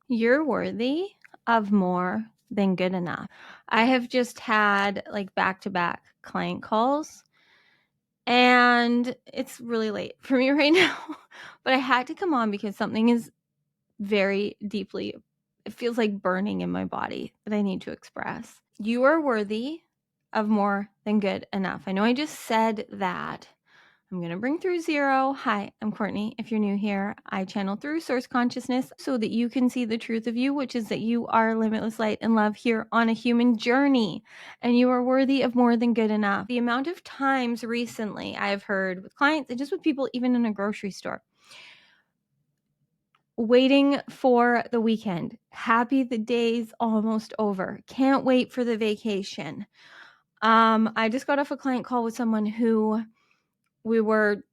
You're worthy of more than good enough. I have just had like back-to-back client calls, and it's really late for me right now, but I had to come on because something is very deeply, it feels like burning in my body that I need to express. You are worthy of more than good enough. I know I just said that. I'm going to bring through zero. Hi, I'm Courtney. If you're new here, I channel through source consciousness so that you can see the truth of you, which is that you are limitless light and love here on a human journey, and you are worthy of more than good enough. The amount of times recently I've heard with clients and just with people, even in a grocery store, waiting for the weekend, happy the day's almost over, can't wait for the vacation. I just got off a client call with someone who we were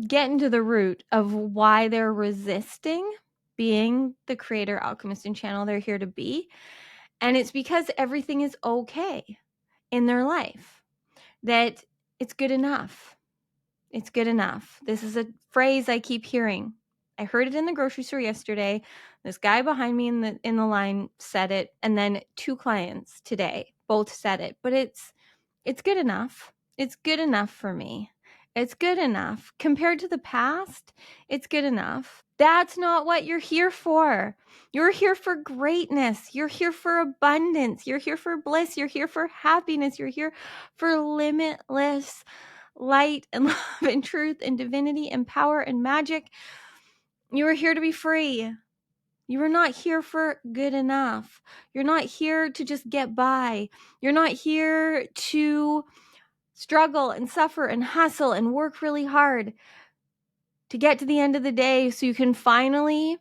getting to the root of why they're resisting being the creator, alchemist, and channel they're here to be. And it's because everything is okay in their life, that it's good enough. It's good enough. This is a phrase I keep hearing. I heard it in the grocery store yesterday. This guy behind me in the line said it, and then 2 clients today both said it. But it's good enough. It's good enough for me. It's good enough. Compared to the past, it's good enough. That's not what you're here for. You're here for greatness. You're here for abundance. You're here for bliss. You're here for happiness. You're here for limitless light and love and truth and divinity and power and magic. You are here to be free. You are not here for good enough. You're not here to just get by. You're not here to struggle and suffer and hustle and work really hard to get to the end of the day so you can finally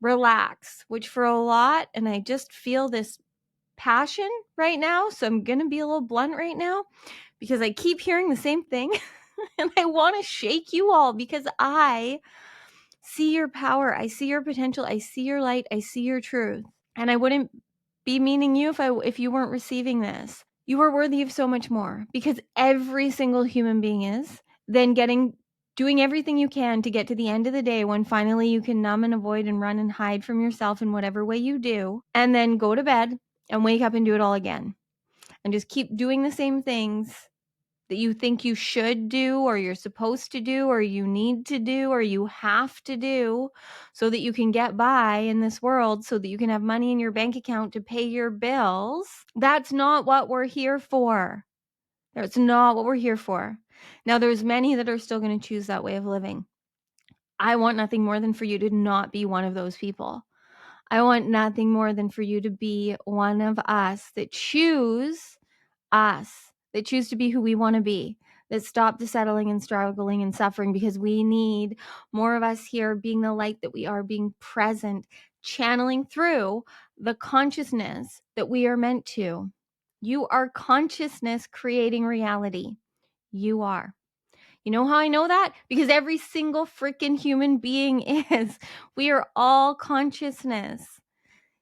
relax, which for a lot, and I just feel this passion right now, so I'm going to be a little blunt right now because I keep hearing the same thing and I want to shake you all because I see your power, I see your potential, I see your light, I see your truth. And I wouldn't be meaning you if you weren't receiving this. You are worthy of so much more because every single human being is. Then doing everything you can to get to the end of the day when finally you can numb and avoid and run and hide from yourself in whatever way you do, and then go to bed and wake up and do it all again. And just keep doing the same things that you think you should do or you're supposed to do or you need to do or you have to do so that you can get by in this world, so that you can have money in your bank account to pay your bills. That's not what we're here for. That's not what we're here for. Now, there's many that are still going to choose that way of living. I want nothing more than for you to not be one of those people. I want nothing more than for you to be one of us that choose to be who we want to be, that stop the settling and struggling and suffering, because we need more of us here being the light that we are, being present, channeling through the consciousness that we are meant to. You are consciousness creating reality. You are. You know how I know that? Because every single freaking human being is. We are all consciousness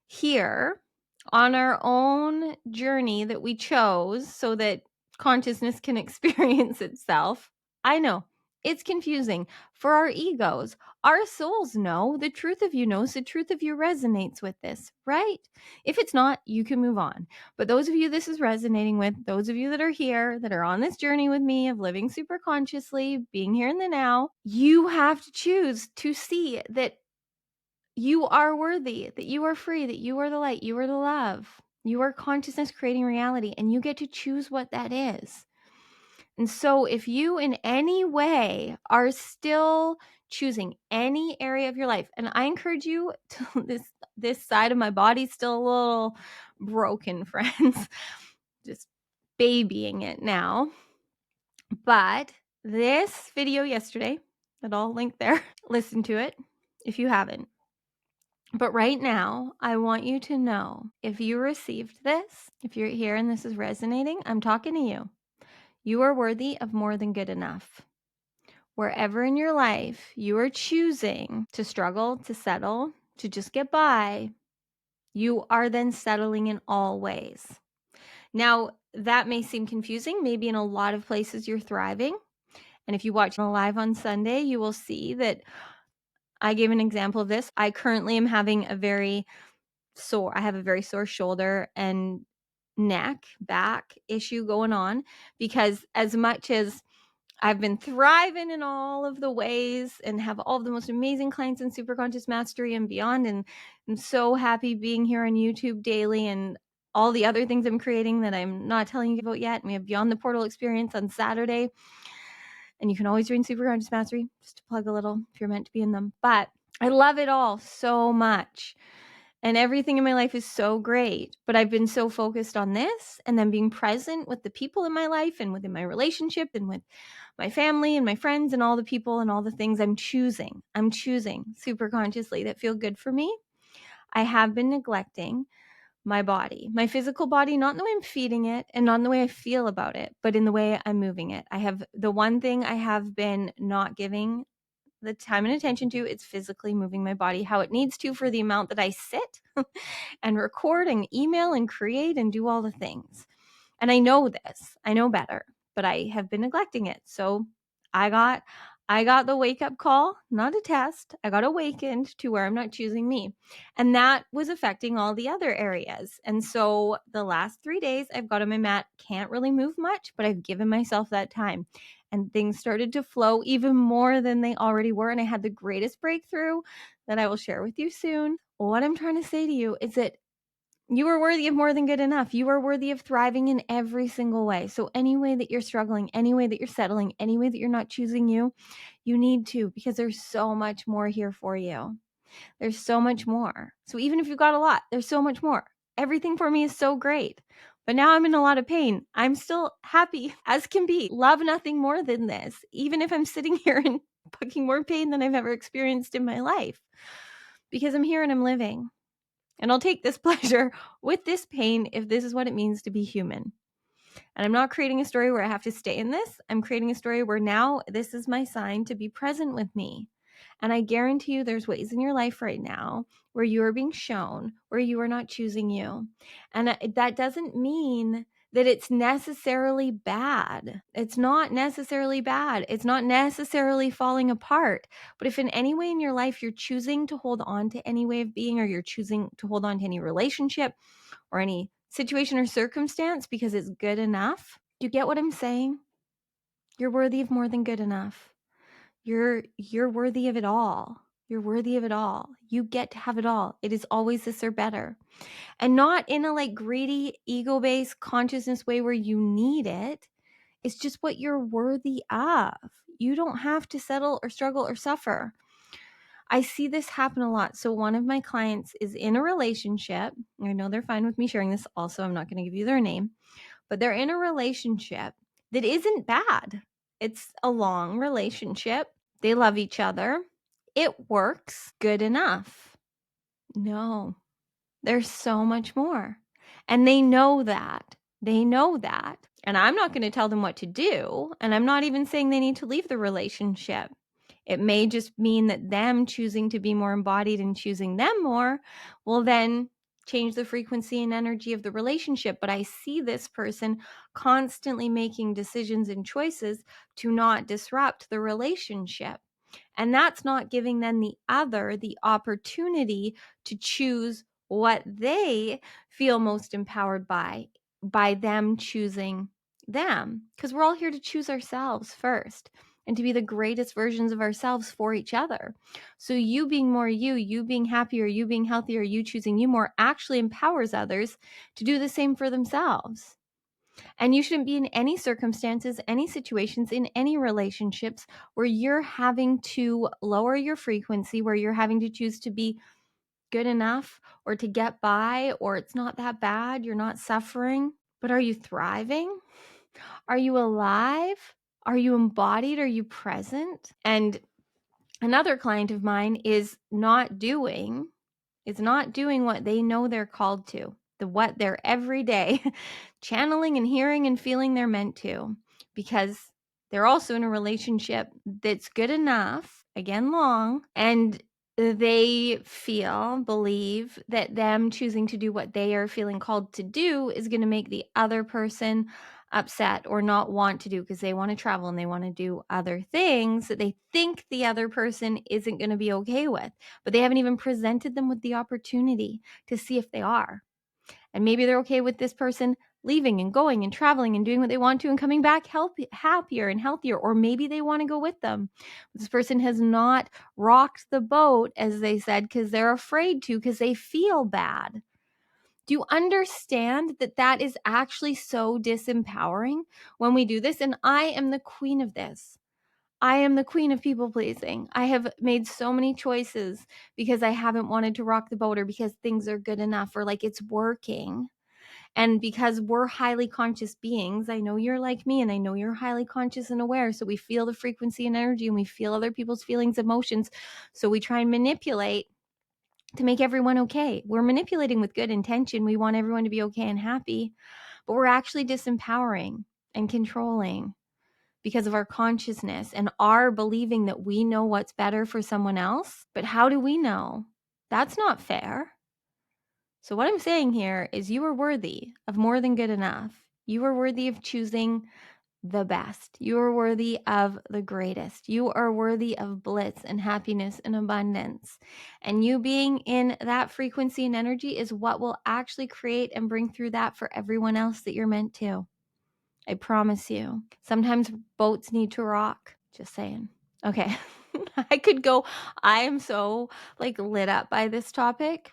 here on our own journey that we chose so that consciousness can experience itself. I know it's confusing for our egos. Our souls know the truth of you knows the truth of you resonates with this, right? If it's not, you can move on. But those of you this is resonating with, those of you that are here, that are on this journey with me of living super consciously, being here in the now, you have to choose to see that you are worthy, that you are free, that you are the light, you are the love. You are consciousness creating reality, and you get to choose what that is. And so if you in any way are still choosing any area of your life, and I encourage you to, this side of my body's still a little broken, friends, just babying it now. But this video yesterday, that I'll link there, listen to it if you haven't. But right now, I want you to know, if you received this, if you're here and this is resonating, I'm talking to you. You are worthy of more than good enough. Wherever in your life you are choosing to struggle, to settle, to just get by, you are then settling in all ways. Now, that may seem confusing. Maybe in a lot of places you're thriving. And if you watch Live on Sunday, you will see that I gave an example of this. I currently am having a very sore shoulder and back issue going on, because as much as I've been thriving in all of the ways and have all of the most amazing clients in Superconscious Mastery and beyond, and I'm so happy being here on YouTube daily and all the other things I'm creating that I'm not telling you about yet. We have Beyond the Portal experience on Saturday, and you can always join Superconscious Mastery, just to plug a little if you're meant to be in them. But I love it all so much. And everything in my life is so great, but I've been so focused on this and then being present with the people in my life and within my relationship and with my family and my friends and all the people and all the things I'm choosing super consciously that feel good for me. I have been neglecting my body, my physical body, not in the way I'm feeding it and not in the way I feel about it, but in the way I'm moving it. The one thing I have been not giving the time and attention to, it's physically moving my body how it needs to for the amount that I sit and record and email and create and do all the things. And I know this, I know better, but I have been neglecting it. So I got the wake up call, not a test. I got awakened to where I'm not choosing me. And that was affecting all the other areas. And so the last 3 days I've got on my mat, can't really move much, but I've given myself that time. And things started to flow even more than they already were. And I had the greatest breakthrough that I will share with you soon. What I'm trying to say to you is that you are worthy of more than good enough. You are worthy of thriving in every single way. So any way that you're struggling, any way that you're settling, any way that you're not choosing you need to, because there's so much more here for you. There's so much more. So even if you've got a lot, there's so much more. Everything for me is so great. But now I'm in a lot of pain. I'm still happy as can be. Love nothing more than this, even if I'm sitting here in fucking more pain than I've ever experienced in my life. Because I'm here and I'm living. And I'll take this pleasure with this pain if this is what it means to be human. And I'm not creating a story where I have to stay in this. I'm creating a story where now this is my sign to be present with me. And I guarantee you there's ways in your life right now where you are being shown, where you are not choosing you. And that doesn't mean that it's necessarily bad. It's not necessarily bad. It's not necessarily falling apart. But if in any way in your life you're choosing to hold on to any way of being, or you're choosing to hold on to any relationship or any situation or circumstance because it's good enough, you get what I'm saying? You're worthy of more than good enough. You're worthy of it all. You're worthy of it all. You get to have it all. It is always this or better. And not in a like greedy, ego-based consciousness way where you need it. It's just what you're worthy of. You don't have to settle or struggle or suffer. I see this happen a lot. So one of my clients is in a relationship. I know they're fine with me sharing this. Also, I'm not going to give you their name, but they're in a relationship that isn't bad. It's a long relationship. They love each other. It works good enough. No, there's so much more. And they know that. They know that. And I'm not going to tell them what to do. And I'm not even saying they need to leave the relationship. It may just mean that them choosing to be more embodied and choosing them more will then change the frequency and energy of the relationship. But I see this person constantly making decisions and choices to not disrupt the relationship. And that's not giving them the other the opportunity to choose what they feel most empowered by them choosing them. Because we're all here to choose ourselves first and to be the greatest versions of ourselves for each other. So you being more you being happier, you being healthier, you choosing you more actually empowers others to do the same for themselves. And you shouldn't be in any circumstances, any situations, in any relationships where you're having to lower your frequency, where you're having to choose to be good enough or to get by, or it's not that bad, you're not suffering. But are you thriving? Are you alive? Are you embodied? Are you present? And another client of mine is not doing what they know they're called to, what they're every day channeling and hearing and feeling they're meant to, because they're also in a relationship that's good enough, again, long, and they believe that them choosing to do what they are feeling called to do is going to make the other person upset or not want to do because they want to travel and they want to do other things that they think the other person isn't going to be okay with, but they haven't even presented them with the opportunity to see if they are. And maybe they're okay with this person leaving and going and traveling and doing what they want to and coming back happier and healthier, or maybe they want to go with them. This person has not rocked the boat, as they said, because they're afraid to, because they feel bad. Do you understand that that is actually so disempowering when we do this? And I am the queen of this. I am the queen of people pleasing. I have made so many choices because I haven't wanted to rock the boat, or because things are good enough, or like it's working. And because we're highly conscious beings, I know you're like me, and I know you're highly conscious and aware. So we feel the frequency and energy, and we feel other people's feelings, emotions. So we try and manipulate to make everyone okay. We're manipulating with good intention. We want everyone to be okay and happy, but we're actually disempowering and controlling because of our consciousness and our believing that we know what's better for someone else. But how do we know? That's not fair. So what I'm saying here is you are worthy of more than good enough. You are worthy of choosing the best. You are worthy of the greatest. You are worthy of bliss and happiness and abundance. And you being in that frequency and energy is what will actually create and bring through that for everyone else that you're meant to. I promise you. Sometimes boats need to rock. Just saying. Okay. I could go. I am so lit up by this topic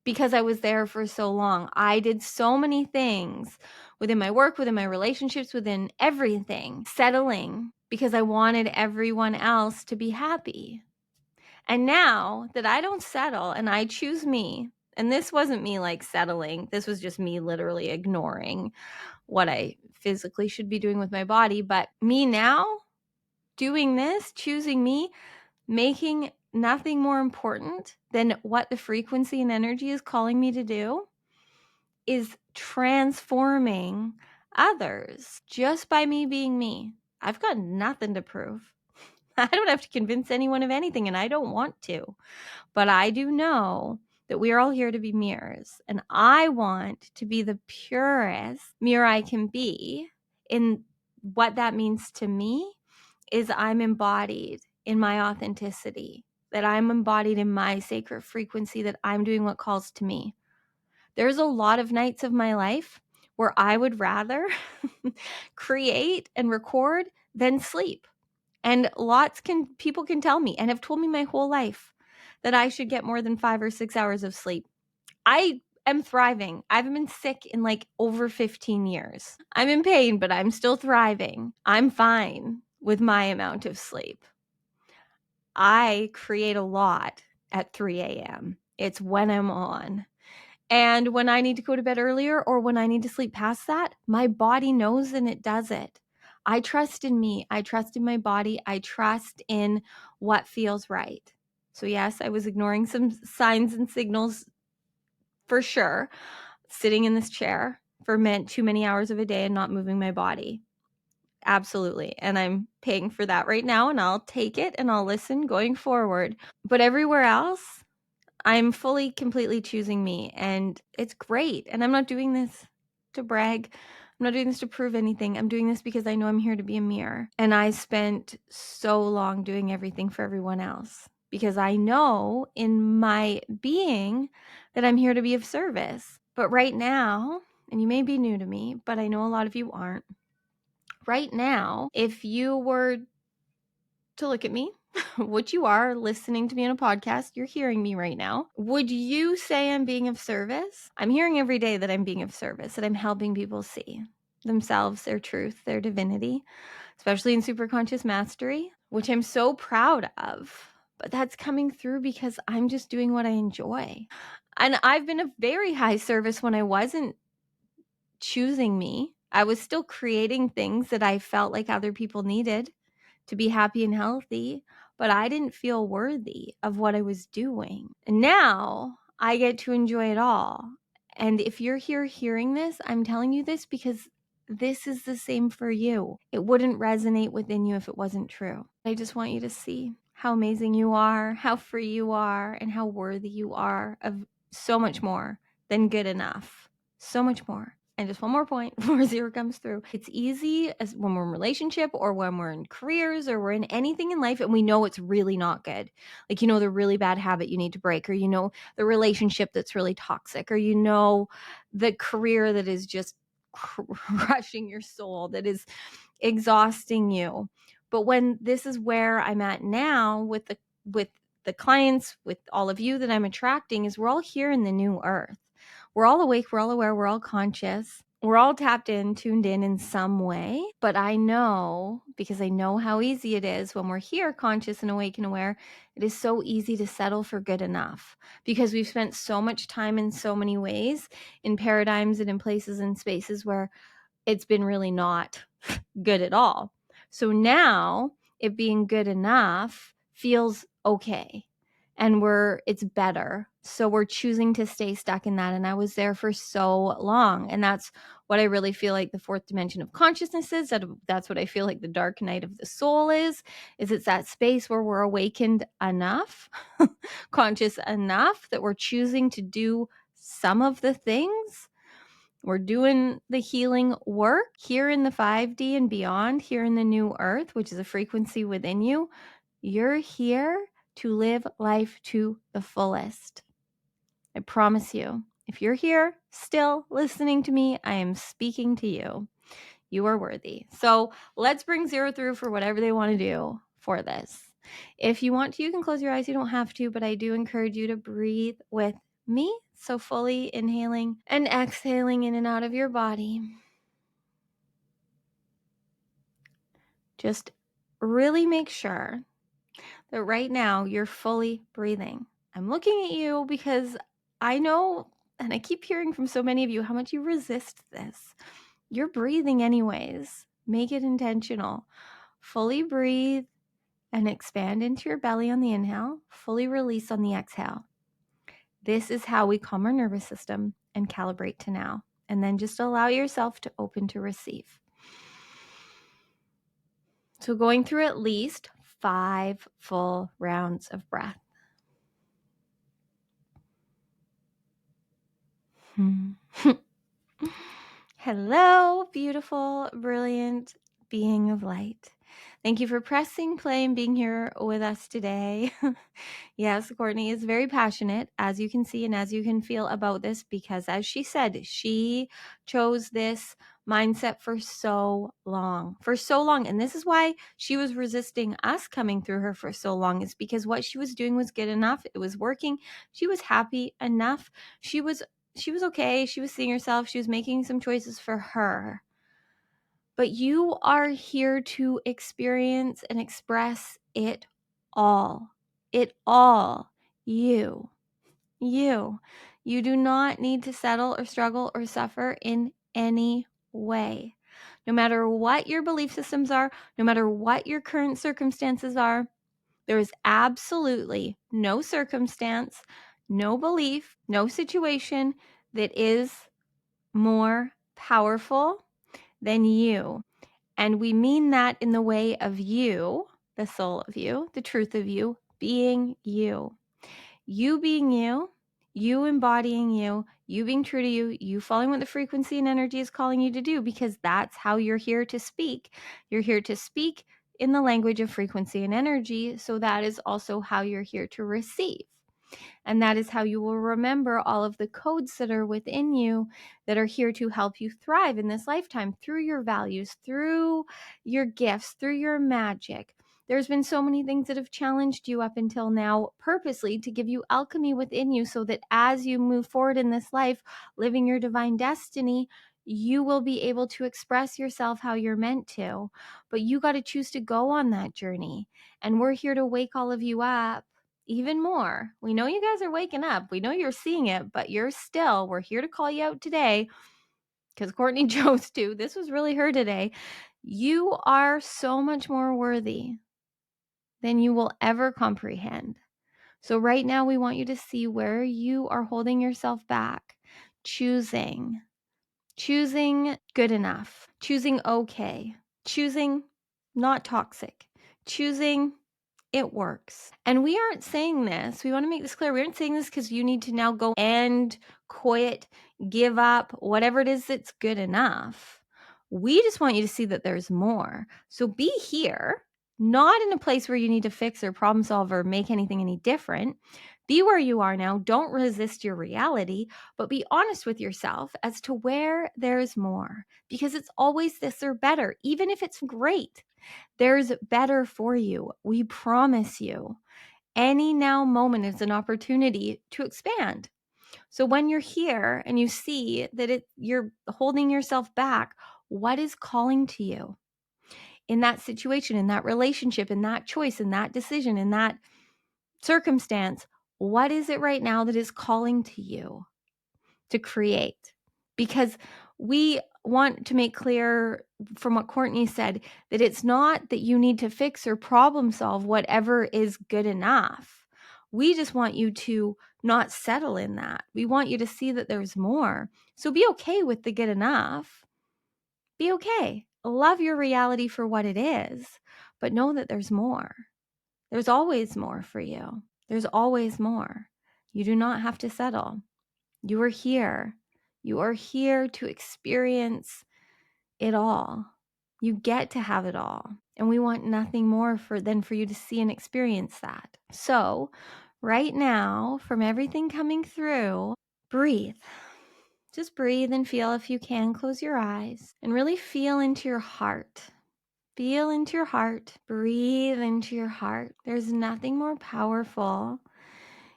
because I was there for so long. I did so many things within my work, within my relationships, within everything, settling because I wanted everyone else to be happy. And now that I don't settle and I choose me, and this wasn't me settling, this was just me literally ignoring what I physically should be doing with my body, but me now doing this, choosing me, making nothing more important than what the frequency and energy is calling me to do, is transforming others just by me being me. I've got nothing to prove. I don't have to convince anyone of anything, and I don't want to. But I do know that we are all here to be mirrors, and I want to be the purest mirror I can be. In what that means to me is I'm embodied in my authenticity, that I'm embodied in my sacred frequency, that I'm doing what calls to me. There's a lot of nights of my life where I would rather create and record than sleep. And people can tell me, and have told me my whole life, that I should get more than 5 or 6 hours of sleep. I am thriving. I haven't been sick in over 15 years. I'm in pain, but I'm still thriving. I'm fine with my amount of sleep. I create a lot at 3 a.m. It's when I'm on. And when I need to go to bed earlier, or when I need to sleep past that, my body knows and it does it. I trust in me. I trust in my body. I trust in what feels right. So yes, I was ignoring some signs and signals for sure, sitting in this chair for too many hours of a day and not moving my body. Absolutely. And I'm paying for that right now, and I'll take it and I'll listen going forward. But everywhere else, I'm fully, completely choosing me, and it's great. And I'm not doing this to brag. I'm not doing this to prove anything. I'm doing this because I know I'm here to be a mirror. And I spent so long doing everything for everyone else because I know in my being that I'm here to be of service. But right now, and you may be new to me, but I know a lot of you aren't. Right now, if you were to look at me, which you are listening to me on a podcast, you're hearing me right now, would you say I'm being of service? I'm hearing every day that I'm being of service, that I'm helping people see themselves, their truth, their divinity, especially in Superconscious Mastery, which I'm so proud of. But that's coming through because I'm just doing what I enjoy. And I've been of very high service when I wasn't choosing me. I was still creating things that I felt like other people needed to be happy and healthy, but I didn't feel worthy of what I was doing. And now I get to enjoy it all. And if you're here hearing this, I'm telling you this because this is the same for you. It wouldn't resonate within you if it wasn't true. I just want you to see how amazing you are, how free you are, and how worthy you are of so much more than good enough. So much more. And just one more point before zero comes through. It's easy as when we're in a relationship or when we're in careers or we're in anything in life and we know it's really not good. Like, the really bad habit you need to break, or, the relationship that's really toxic, or, the career that is just crushing your soul, that is exhausting you. But when this is where I'm at now with the clients, with all of you that I'm attracting, is we're all here in the new earth. We're all awake, we're all aware, we're all conscious. We're all tapped in, tuned in some way. But I know, because I know how easy it is when we're here conscious and awake and aware, it is so easy to settle for good enough because we've spent so much time in so many ways, in paradigms and in places and spaces where it's been really not good at all. So now it being good enough feels okay, and it's better. So we're choosing to stay stuck in that. And I was there for so long. And that's what I really feel like the fourth dimension of consciousness is. That's what I feel like the dark night of the soul is it's that space where we're awakened enough, conscious enough that we're choosing to do some of the things. We're doing the healing work here in the 5D and beyond, here in the new earth, which is a frequency within you. You're here to live life to the fullest. I promise you, if you're here still listening to me, I am speaking to you. You are worthy. So let's bring zero through for whatever they want to do for this. If you want to, you can close your eyes. You don't have to, but I do encourage you to breathe with me. So fully inhaling and exhaling in and out of your body. Just really make sure that right now you're fully breathing. I'm looking at you because I know, and I keep hearing from so many of you how much you resist this. You're breathing anyways. Make it intentional. Fully breathe and expand into your belly on the inhale. Fully release on the exhale. This is how we calm our nervous system and calibrate to now. And then just allow yourself to open to receive. So going through at least 5 full rounds of breath. Hello, beautiful, brilliant being of light. Thank you for pressing play and being here with us today. Yes, Courtney is very passionate, as you can see and as you can feel about this, because as she said, she chose this mindset for so long. And this is why she was resisting us coming through her for so long, is because what she was doing was good enough. It was working. She was happy enough. She was okay. She was seeing herself. She was making some choices for her. But you are here to experience and express it all. It all. You. You do not need to settle or struggle or suffer in any way. No matter what your belief systems are, no matter what your current circumstances are, there is absolutely no circumstance, no belief, no situation that is more powerful than you. And we mean that in the way of you, the soul of you, the truth of you, being you. You being you embodying you being true to you following what the frequency and energy is calling you to do, because that's how you're here to speak. You're here to speak in the language of frequency and energy. So that is also how you're here to receive. And that is how you will remember all of the codes that are within you that are here to help you thrive in this lifetime through your values, through your gifts, through your magic. There's been so many things that have challenged you up until now purposely to give you alchemy within you so that as you move forward in this life, living your divine destiny, you will be able to express yourself how you're meant to. But you got to choose to go on that journey. And we're here to wake all of you up even more. We know you guys are waking up. We know you're seeing it, but we're here to call you out today because Courtney chose to. This was really her today. You are so much more worthy than you will ever comprehend. So right now we want you to see where you are holding yourself back, choosing good enough, choosing okay, choosing not toxic, choosing it works. And we aren't saying this, we want to make this clear, we aren't saying this because you need to now go and quit, give up, whatever it is that's good enough. We just want you to see that there's more. So be here, not in a place where you need to fix or problem solve or make anything any different. Be where you are now. Don't resist your reality, but be honest with yourself as to where there's more, because it's always this or better, even if it's great. There's better for you. We promise you. Any now moment is an opportunity to expand. So when you're here and you see that you're holding yourself back, what is calling to you in that situation, in that relationship, in that choice, in that decision, in that circumstance? What is it right now that is calling to you to create? Because we want to make clear from what Courtney said that it's not that you need to fix or problem solve whatever is good enough. We just want you to not settle in that. We want you to see that there's more. So be okay with the good enough. Be okay. Love your reality for what it is, but know that there's more. There's always more for you. There's always more. You do not have to settle. You are here. You are here to experience it all. You get to have it all. And we want nothing more than for you to see and experience that. So right now, from everything coming through, breathe. Just breathe and feel. If you can, close your eyes and really feel into your heart. Feel into your heart. Breathe into your heart. There's nothing more powerful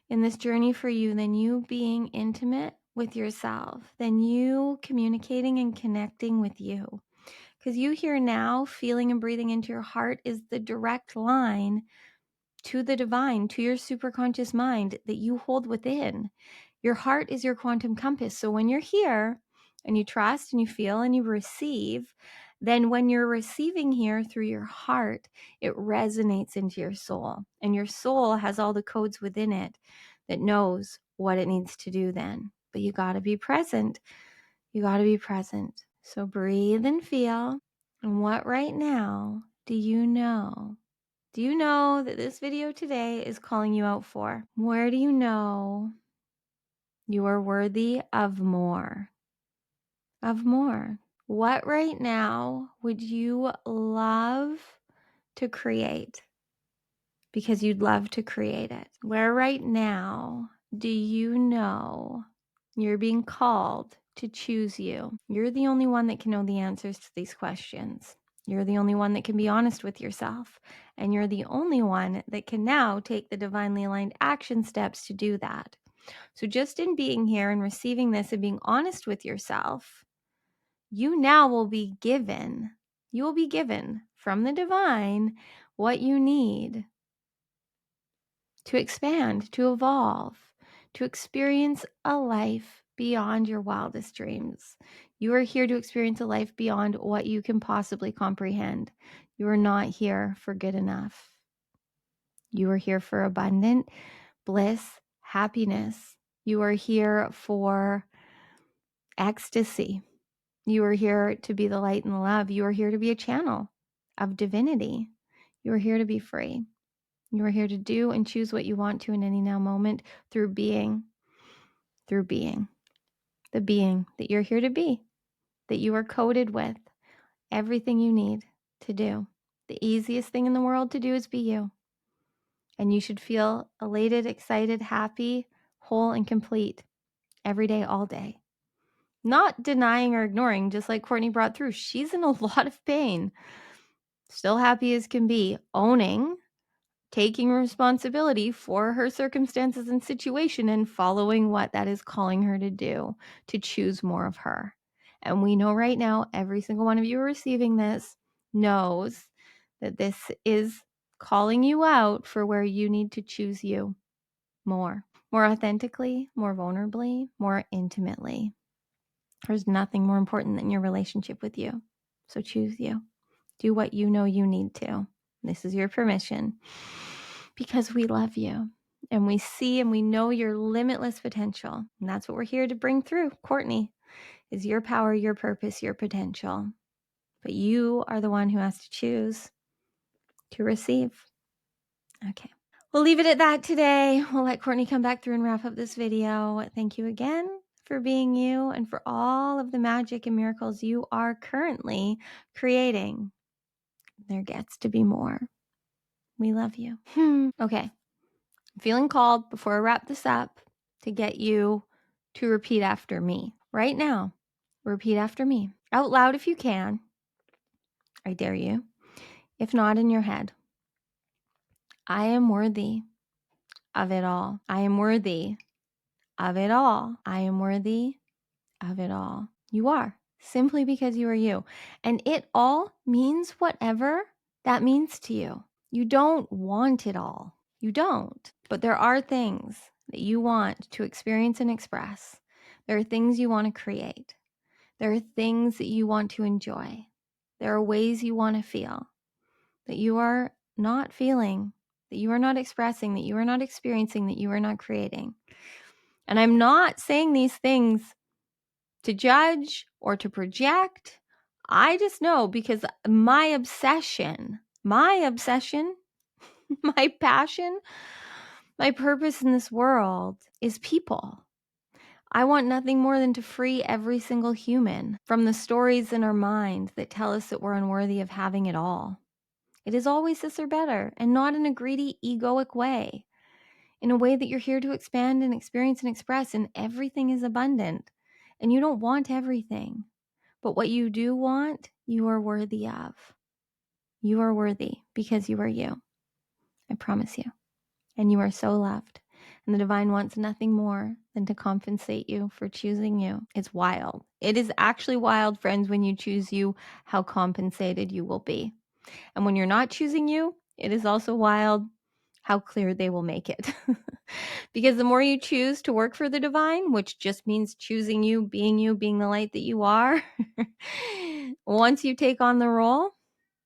in this journey for you than you being intimate with yourself, than you communicating and connecting with you. Because you here now, feeling and breathing into your heart is the direct line to the divine, to your superconscious mind that you hold within. Your heart is your quantum compass. So when you're here and you trust and you feel and you receive, then when you're receiving here through your heart, it resonates into your soul. And your soul has all the codes within it that knows what it needs to do then. But you got to be present. You got to be present. So breathe and feel. And what right now do you know? Do you know that this video today is calling you out for? Where do you know you are worthy of more? Of more. What right now would you love to create? Because you'd love to create it. Where right now do you know you're being called to choose you? You're the only one that can know the answers to these questions. You're the only one that can be honest with yourself. And you're the only one that can now take the divinely aligned action steps to do that. So just in being here and receiving this and being honest with yourself, you now will be given from the divine what you need to expand, to evolve, to experience a life beyond your wildest dreams. You are here to experience a life beyond what you can possibly comprehend. You are not here for good enough. You are here for abundant bliss, happiness. You are here for ecstasy. You are here to be the light and the love. You are here to be a channel of divinity. You are here to be free. You are here to do and choose what you want to in any now moment through being, the being that you're here to be, that you are coded with everything you need to do. The easiest thing in the world to do is be you. And you should feel elated, excited, happy, whole, and complete every day, all day. Not denying or ignoring, just like Courtney brought through. She's in a lot of pain. Still happy as can be, owning, taking responsibility for her circumstances and situation and following what that is calling her to do, to choose more of her. And we know right now, every single one of you receiving this knows that this is calling you out for where you need to choose you more authentically, more vulnerably, more intimately. There's nothing more important than your relationship with you. So choose you. Do what you know you need to. This is your permission, because we love you and we see and we know your limitless potential. And that's what we're here to bring through. Courtney, is your power, your purpose, your potential. But you are the one who has to choose to receive. Okay. We'll leave it at that today. We'll let Courtney come back through and wrap up this video. Thank you again for being you and for all of the magic and miracles you are currently creating. There gets to be more. We love you. Okay. I'm feeling called before I wrap this up to get you to repeat after me. Right now, repeat after me. Out loud if you can. I dare you. If not, in your head. I am worthy of it all. I am worthy of it all. I am worthy of it all. You are, simply because you are you. And it all means whatever that means to you. You don't want it all. You don't. But there are things that you want to experience and express. There are things you want to create. There are things that you want to enjoy. There are ways you want to feel that you are not feeling, that you are not expressing, that you are not experiencing, that you are not creating. And I'm not saying these things to judge or to project. I just know because my obsession, my passion, my purpose in this world is people. I want nothing more than to free every single human from the stories in our mind that tell us that we're unworthy of having it all. It is always this or better, and not in a greedy, egoic way. In a way that you're here to expand and experience and express, and everything is abundant. And you don't want everything. But what you do want, you are worthy of. You are worthy because you are you. I promise you. And you are so loved. And the divine wants nothing more than to compensate you for choosing you. It's wild. It is actually wild, friends, when you choose you, how compensated you will be. And when you're not choosing you, it is also wild how clear they will make it. Because the more you choose to work for the divine, which just means choosing you, being the light that you are, once you take on the role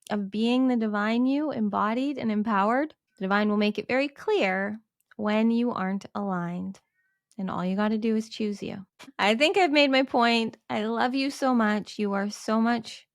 of being the divine you, embodied and empowered, the divine will make it very clear when you aren't aligned. And all you got to do is choose you. I think I've made my point. I love you so much. You are so much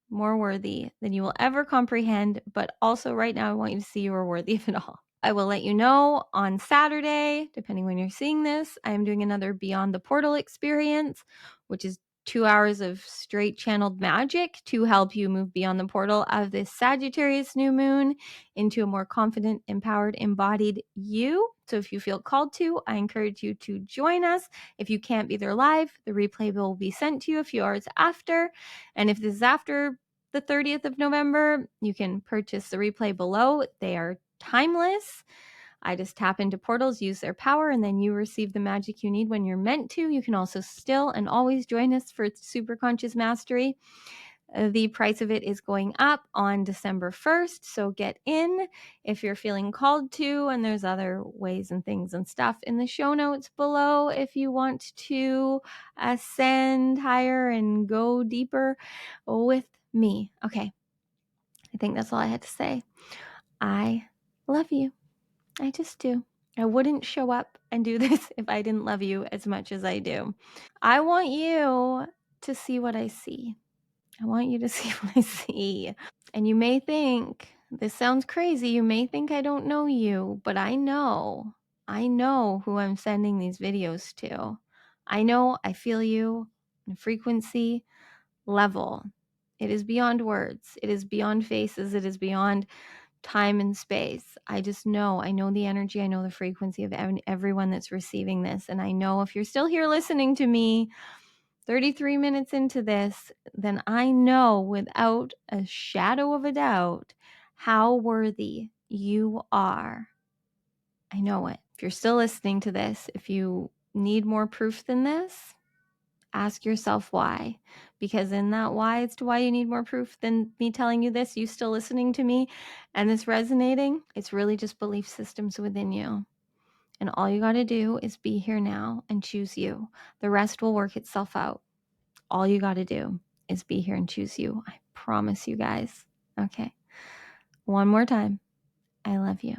more worthy than you will ever comprehend. But also right now, I want you to see you are worthy of it all. I will let you know on Saturday, depending when you're seeing this, I am doing another Beyond the Portal experience, which is 2 hours of straight channeled magic to help you move beyond the portal of this Sagittarius new moon into a more confident, empowered, embodied you. So if you feel called to, I encourage you to join us. If you can't be there live, the replay will be sent to you a few hours after. And if this is after the 30th of November, you can purchase the replay below. They are timeless. I just tap into portals, use their power, and then you receive the magic you need when you're meant to. You can also still and always join us for Superconscious Mastery. The price of it is going up on December 1st, so get in if you're feeling called to, and there's other ways and things and stuff in the show notes below if you want to ascend higher and go deeper with me. Okay, I think that's all I had to say. I love you. I just do. I wouldn't show up and do this if I didn't love you as much as I do. I want you to see what I see. I want you to see what I see. And you may think, this sounds crazy. You may think I don't know you, but I know. I know who I'm sending these videos to. I know I feel you on a frequency level. It is beyond words. It is beyond faces. It is beyond time and space. I just know, I know the energy, I know the frequency of everyone that's receiving this. And I know if you're still here listening to me 33 minutes into this, then I know without a shadow of a doubt how worthy you are. I know it. If you're still listening to this, if you need more proof than this, ask yourself why. Because in that why, it's to why you need more proof than me telling you this, you still listening to me and this resonating, it's really just belief systems within you. And all you got to do is be here now and choose you. The rest will work itself out. All you got to do is be here and choose you. I promise you guys. Okay. One more time. I love you.